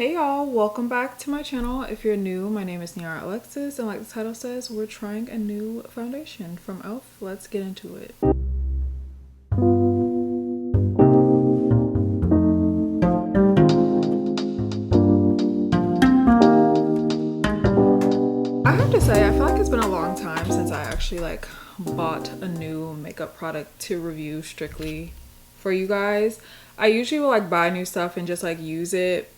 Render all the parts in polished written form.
Hey y'all, welcome back to my channel. If you're new, my name is Niara Alexis, and like the title says, we're trying a new foundation from e.l.f. Let's get into it. I have to say, I feel like it's been a long time since I actually bought a new makeup product to review strictly for you guys. I usually will buy new stuff and just use it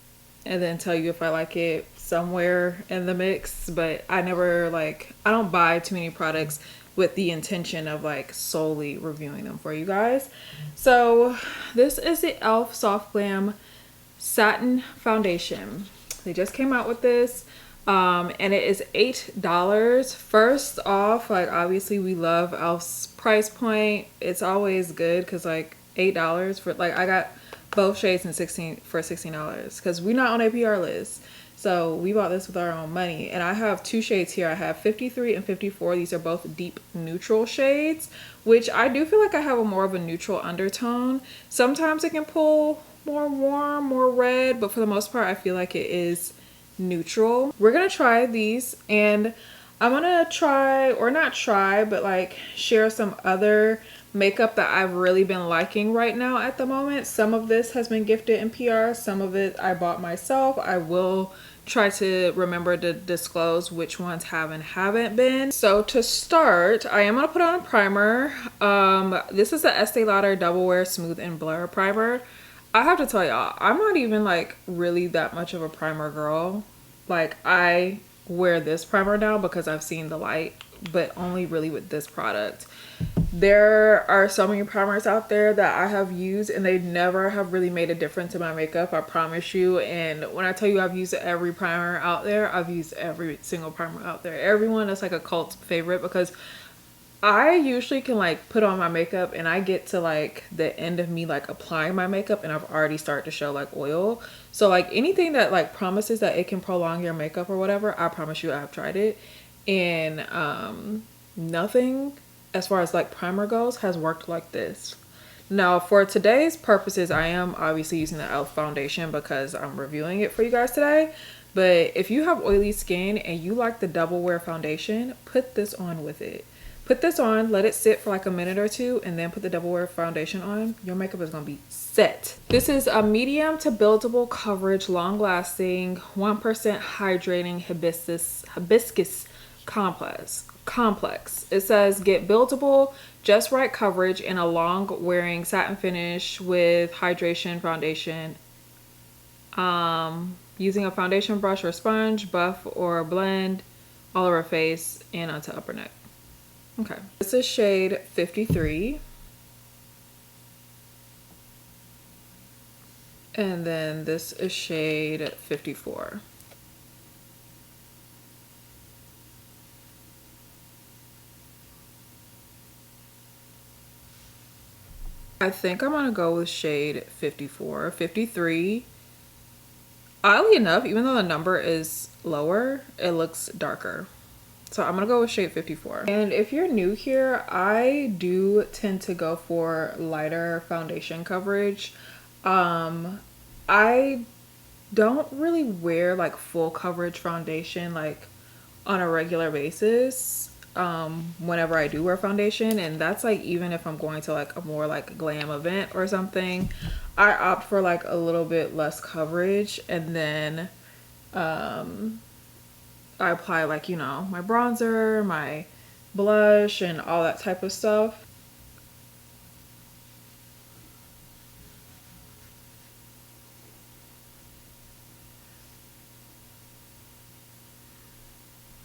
and then tell you if I like it somewhere in the mix, but I never I don't buy too many products with the intention of solely reviewing them for you guys. So this is the e.l.f. Soft Glam Satin Foundation. They just came out with this and it is $8. First off, obviously we love e.l.f.'s price point. It's always good because $8 for I got both shades in $16 because we're not on a PR list. So we bought this with our own money. And I have two shades here. I have 53 and 54. These are both deep neutral shades, which I do feel like I have a more of a neutral undertone. Sometimes it can pull more warm, more red, but for the most part, I feel like it is neutral. We're gonna try these, and I'm gonna try, or not try, but share some other makeup that I've really been liking right now at the moment. Some of this has been gifted in PR, some of it I bought myself. I will try to remember to disclose which ones have and haven't been. So to start, I am gonna put on a primer. This is the Estee Lauder Double Wear Smooth and Blur Primer. I have to tell y'all, I'm not even really that much of a primer girl. I wear this primer now because I've seen the light, but only really with this product. There are so many primers out there that I have used and they never have really made a difference in my makeup, I promise you. And when I tell you I've used every primer out there, I've used every single primer out there. Everyone is a cult favorite because I usually can put on my makeup and I get to the end of me applying my makeup and I've already started to show oil. So anything that promises that it can prolong your makeup or whatever, I promise you I've tried it. And nothing as far as primer goes has worked like this. Now for today's purposes, I am obviously using the e.l.f. foundation because I'm reviewing it for you guys today. But if you have oily skin and you like the Double Wear foundation, put this on with it. Put this on, let it sit for a minute or two, and then put the Double Wear foundation on. Your makeup is gonna be set. This is a medium to buildable coverage, long lasting, 1% hydrating hibiscus complex. It says get buildable, just right coverage in a long wearing satin finish with hydration foundation. Using a foundation brush or sponge, buff or blend all over face and onto upper neck. Okay, this is shade 53. And then this is shade 54. I think I'm gonna go with shade 54. 53, oddly enough, even though the number is lower, it looks darker. So I'm gonna go with shade 54. And if you're new here, I do tend to go for lighter foundation coverage. I don't really wear full coverage foundation on a regular basis whenever I do wear foundation, and that's even if I'm going to a more glam event or something, I opt for a little bit less coverage, and then I apply you know, my bronzer, my blush, and all that type of stuff.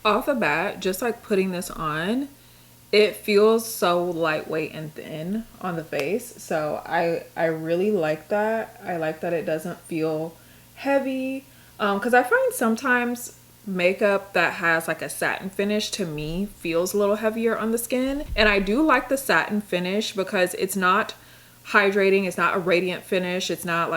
Off the bat, just putting this on, it feels so lightweight and thin on the face. So I really like that. I like that it doesn't feel heavy. Because I find sometimes makeup that has a satin finish to me feels a little heavier on the skin. And I do like the satin finish because it's not hydrating, it's not a radiant finish, it's not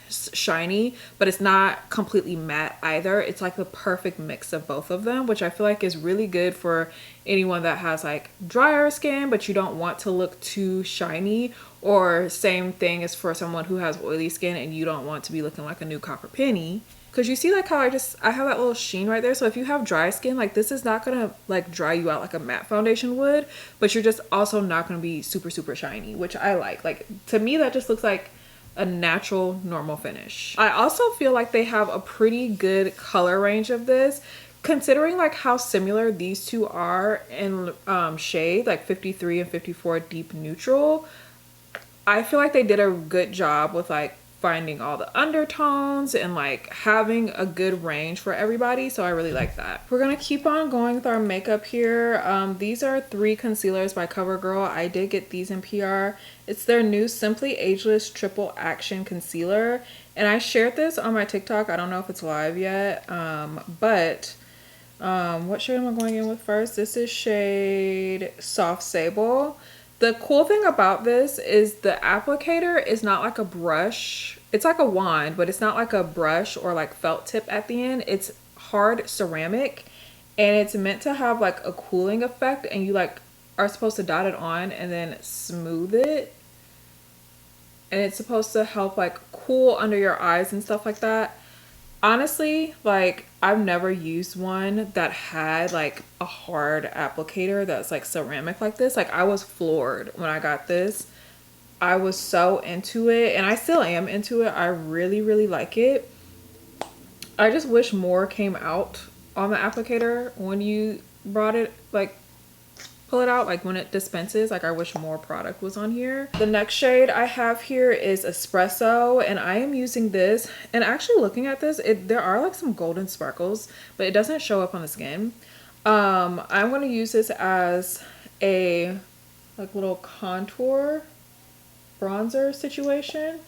shiny, but it's not completely matte either. It's the perfect mix of both of them, which I feel is really good for anyone that has drier skin but you don't want to look too shiny, or same thing as for someone who has oily skin and you don't want to be looking like a new copper penny. because you see like how I have that little sheen right there. So if you have dry skin, like this is not gonna like dry you out like a matte foundation would, but you're just also not gonna be super super shiny, which I like to me that just looks like a natural normal finish. I also feel like they have a pretty good color range of this, considering like how similar these two are in shade, like 53 and 54 deep neutral. I feel like they did a good job with like finding all the undertones and like having a good range for everybody, so I really like that. We're gonna keep on going with our makeup here. These are 3 concealers by CoverGirl. I did get these in PR. It's their new Simply Ageless Triple Action Concealer, and I shared this on my TikTok. I don't know if it's live yet, but what shade am I going in with first? This is shade Soft Sable. The cool thing about this is the applicator is not like a brush. It's like a wand, but it's not like a brush or like felt tip at the end. It's hard ceramic, and it's meant to have like a cooling effect, and you like are supposed to dot it on and then smooth it. And it's supposed to help like cool under your eyes and stuff like that. Honestly, like I've never used one that had like a hard applicator that's like ceramic like this. Like I was floored when I got this. I was so into it, and I still am into it. I really really like it. I just wish more came out on the applicator when you brought it, like pull it out, like when it dispenses. Like I wish more product was on here. The next shade I have here is Espresso, and I am using this, and actually looking at this, there are like some golden sparkles, but it doesn't show up on the skin. I'm going to use this as a like little contour bronzer situation.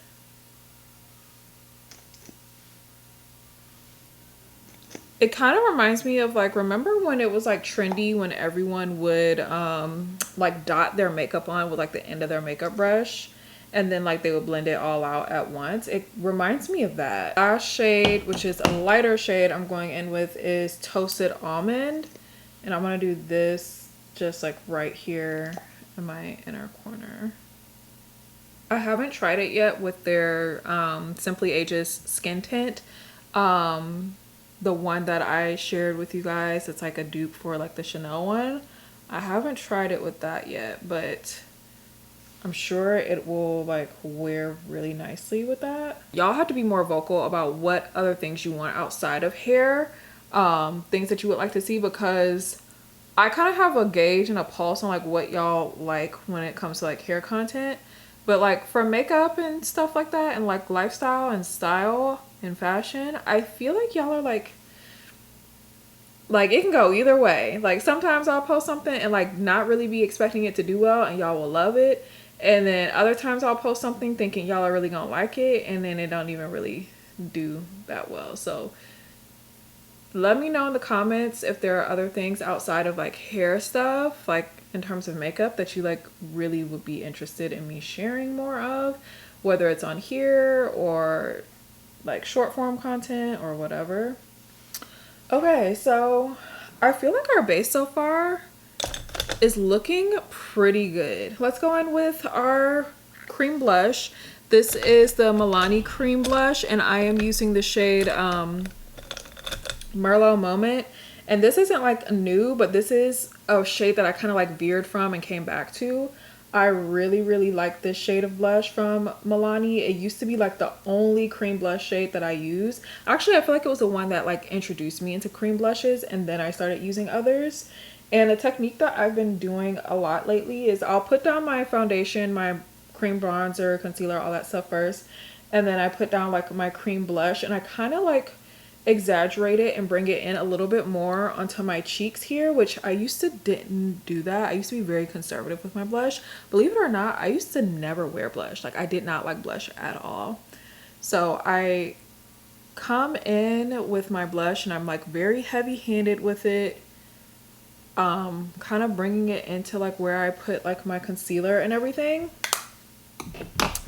It kind of reminds me of like, remember when it was like trendy when everyone would like dot their makeup on with like the end of their makeup brush, and then like they would blend it all out at once. It reminds me of that. Last shade, which is a lighter shade I'm going in with, is Toasted Almond, and I'm going to do this just like right here in my inner corner. I haven't tried it yet with their Simply Ageless skin tint. The one that I shared with you guys, it's like a dupe for like the Chanel one. I haven't tried it with that yet, but I'm sure it will like wear really nicely with that. Y'all have to be more vocal about what other things you want outside of hair, things that you would like to see, because I kind of have a gauge and a pulse on like what y'all like when it comes to like hair content. But like for makeup and stuff like that, and like lifestyle and style and fashion, I feel like y'all are like it can go either way. Like sometimes I'll post something and like not really be expecting it to do well, and y'all will love it. And then other times I'll post something thinking y'all are really gonna like it, and then it don't even really do that well. So let me know in the comments if there are other things outside of like hair stuff, like in terms of makeup, that you like really would be interested in me sharing more of, whether it's on here or like short form content or whatever. Okay, so I feel like our base so far is looking pretty good. Let's go in with our cream blush. This is the Milani cream blush, and I am using the shade Merlot Moment. And this isn't like new, but this is a shade that I kind of like veered from and came back to. I really really like this shade of blush from Milani. It used to be like the only cream blush shade that I use. Actually, I feel like it was the one that like introduced me into cream blushes, and then I started using others. And the technique that I've been doing a lot lately is I'll put down my foundation, my cream bronzer, concealer, all that stuff first, and then I put down like my cream blush, and I kind of like exaggerate it and bring it in a little bit more onto my cheeks here, which I used to didn't do that. I used to be very conservative with my blush. Believe it or not, I used to never wear blush. Like I did not like blush at all. So I come in with my blush and I'm like very heavy handed with it, kind of bringing it into like where I put like my concealer and everything.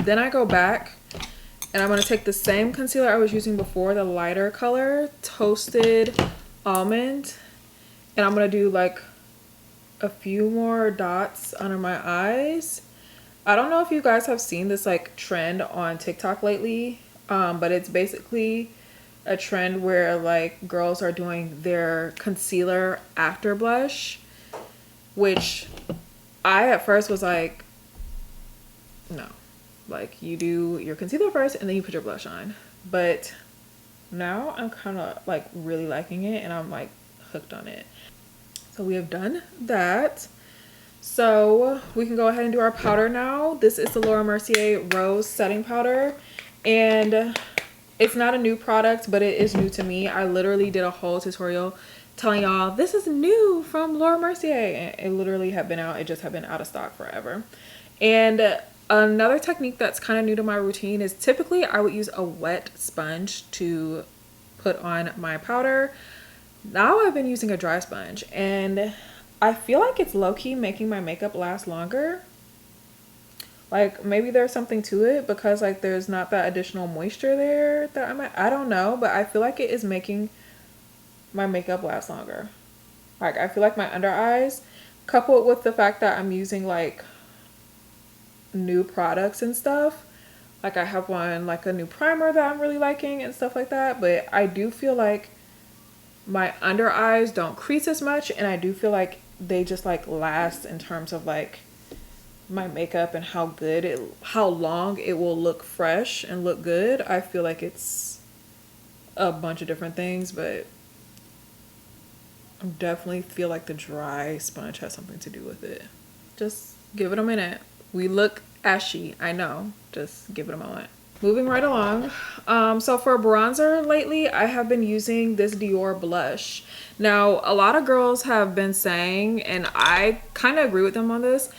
Then I go back and I'm going to take the same concealer I was using before, the lighter color, Toasted Almond, and I'm going to do like a few more dots under my eyes. I don't know if you guys have seen this like trend on TikTok lately, but it's basically a trend where like girls are doing their concealer after blush, which I at first was like, no, like you do your concealer first and then you put your blush on. But now I'm kind of like really liking it and I'm like hooked on it. So we have done that. So we can go ahead and do our powder now. This is the Laura Mercier Rose Setting Powder. And it's not a new product, but it is new to me. I literally did a whole tutorial telling y'all this is new from Laura Mercier. And it literally had been out. It just had been out of stock forever. And another technique that's kind of new to my routine is typically I would use a wet sponge to put on my powder. Now I've been using a dry sponge and I feel like it's low-key making my makeup last longer. Like maybe there's something to it because like there's not that additional moisture there that I don't know, but I feel like it is making my makeup last longer. Like I feel like my under eyes, coupled with the fact that I'm using like new products and stuff, like I have one like a new primer that I'm really liking and stuff like that, but I do feel like my under eyes don't crease as much and I do feel like they just like last in terms of like my makeup and how long it will look fresh and look good. I feel like it's a bunch of different things, but I definitely feel like the dry sponge has something to do with it. Just give it a minute. We look ashy, I know. Just give it a moment. Moving right along. So for bronzer lately, I have been using this Dior blush. Now, a lot of girls have been saying, and I kind of agree with them on this,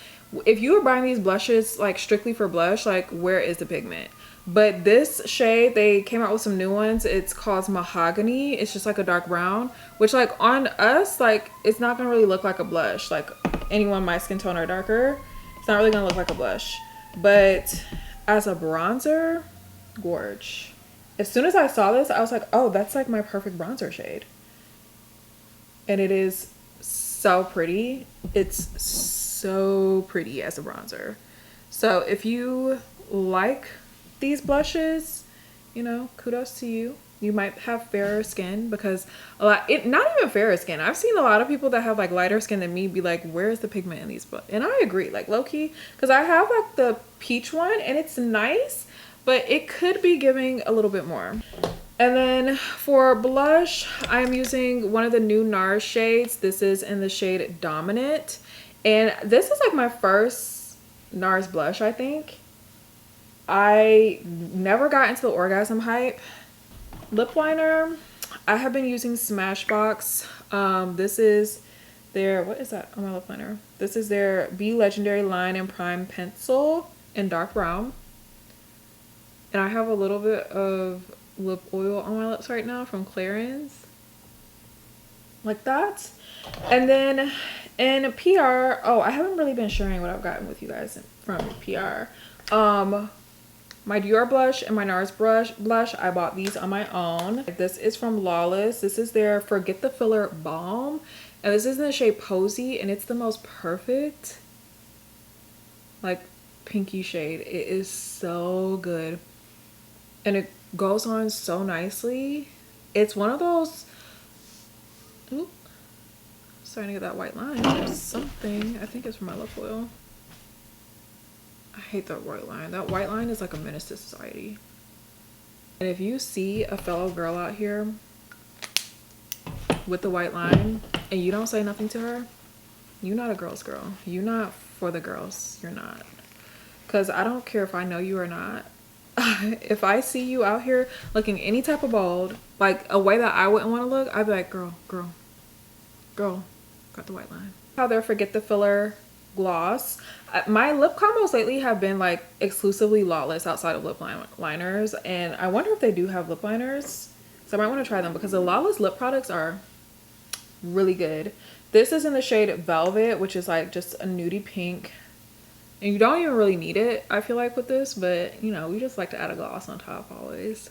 if you are buying these blushes like strictly for blush, like where is the pigment? But this shade, they came out with some new ones. It's called Mahogany. It's just like a dark brown, which like on us, like it's not gonna really look like a blush. Like anyone my skin tone or darker, it's not really gonna look like a blush. But as a bronzer, gorge. As soon as I saw this, I was like, oh, that's like my perfect bronzer shade. And it is so pretty. It's so pretty as a bronzer. So if you like these blushes, you know, kudos to you. You might have fairer skin because not even fairer skin. I've seen a lot of people that have like lighter skin than me be like, where's the pigment in these? And I agree, like low key, because I have like the peach one and it's nice, but it could be giving a little bit more. And then for blush, I'm using one of the new NARS shades. This is in the shade Dominant. And this is like my first NARS blush, I think. I never got into the orgasm hype. Lip liner, I have been using Smashbox. This is their, what is that on my lip liner? This is their Be Legendary Line and Prime Pencil in dark brown. And I have a little bit of lip oil on my lips right now from Clarins. Like that. And then in PR, oh, I haven't really been sharing what I've gotten with you guys from PR. My Dior blush and my NARS blush, I bought these on my own. This is from Lawless. This is their Forget the Filler Balm. And this is in the shade Posy, and it's the most perfect, like, pinky shade. It is so good. And it goes on so nicely. It's one of those, ooh, starting to get that white line. There's something, I think it's from my lip oil. I hate that white line. That white line is like a menace to society. And if you see a fellow girl out here with the white line and you don't say nothing to her, you're not a girl's girl. You're not for the girls. You're not. Because I don't care if I know you or not. If I see you out here looking any type of bold, like a way that I wouldn't want to look, I'd be like, girl, got the white line. How their Forget the Filler gloss. My lip combos lately have been like exclusively Lawless outside of lip liners, and I wonder if they do have lip liners, so I might want to try them because the Lawless lip products are really good. This is in the shade Velvet, which is like just a nudie pink, and you don't even really need it, I feel like, with this, but you know, we just like to add a gloss on top always.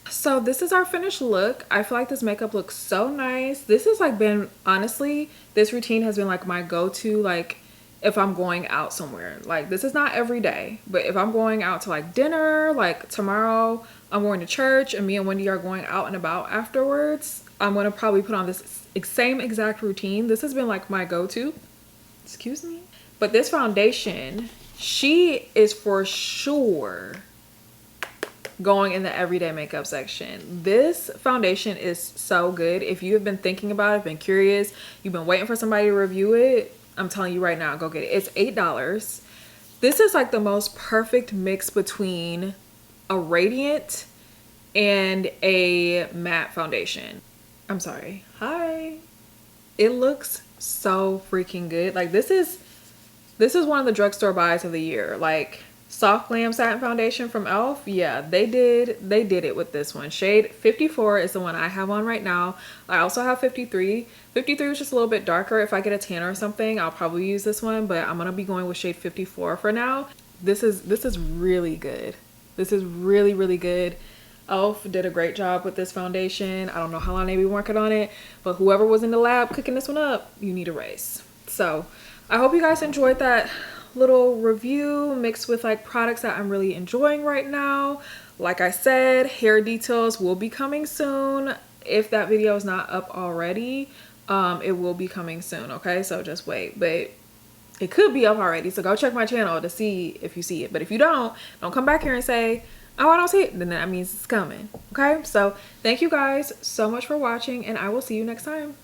So this is our finished look. I feel like this makeup looks so nice. This has like been, honestly, this routine has been like my go-to like if I'm going out somewhere. Like, this is not every day, but if I'm going out to like dinner, like tomorrow I'm going to church and me and Wendy are going out and about afterwards, I'm gonna probably put on this same exact routine. This has been like my go-to. Excuse me. But this foundation, she is for sure going in the everyday makeup section. This foundation is so good. If you have been thinking about it, been curious, you've been waiting for somebody to review it, I'm telling you right now, go get it. It's $8. This is like the most perfect mix between a radiant and a matte foundation. I'm sorry. Hi. It looks so freaking good. Like, this is one of the drugstore buys of the year. Like, Soft Glam Satin Foundation from e.l.f. Yeah, they did it with this one. Shade 54 is the one I have on right now. I also have 53. 53 is just a little bit darker. If I get a tan or something, I'll probably use this one, but I'm gonna be going with shade 54 for now. This is really good. This is really, really good. e.l.f. did a great job with this foundation. I don't know how long they've been working on it, but whoever was in the lab cooking this one up, you need a raise. So I hope you guys enjoyed that little review mixed with like products that I'm really enjoying right now. Like I said, hair details will be coming soon. If that video is not up already, it will be coming soon. Okay, so just wait, but it could be up already, so go check my channel to see if you see it. But if you don't come back here and say, oh, I don't see it, then that means it's coming. Okay, so thank you guys so much for watching, and I will see you next time.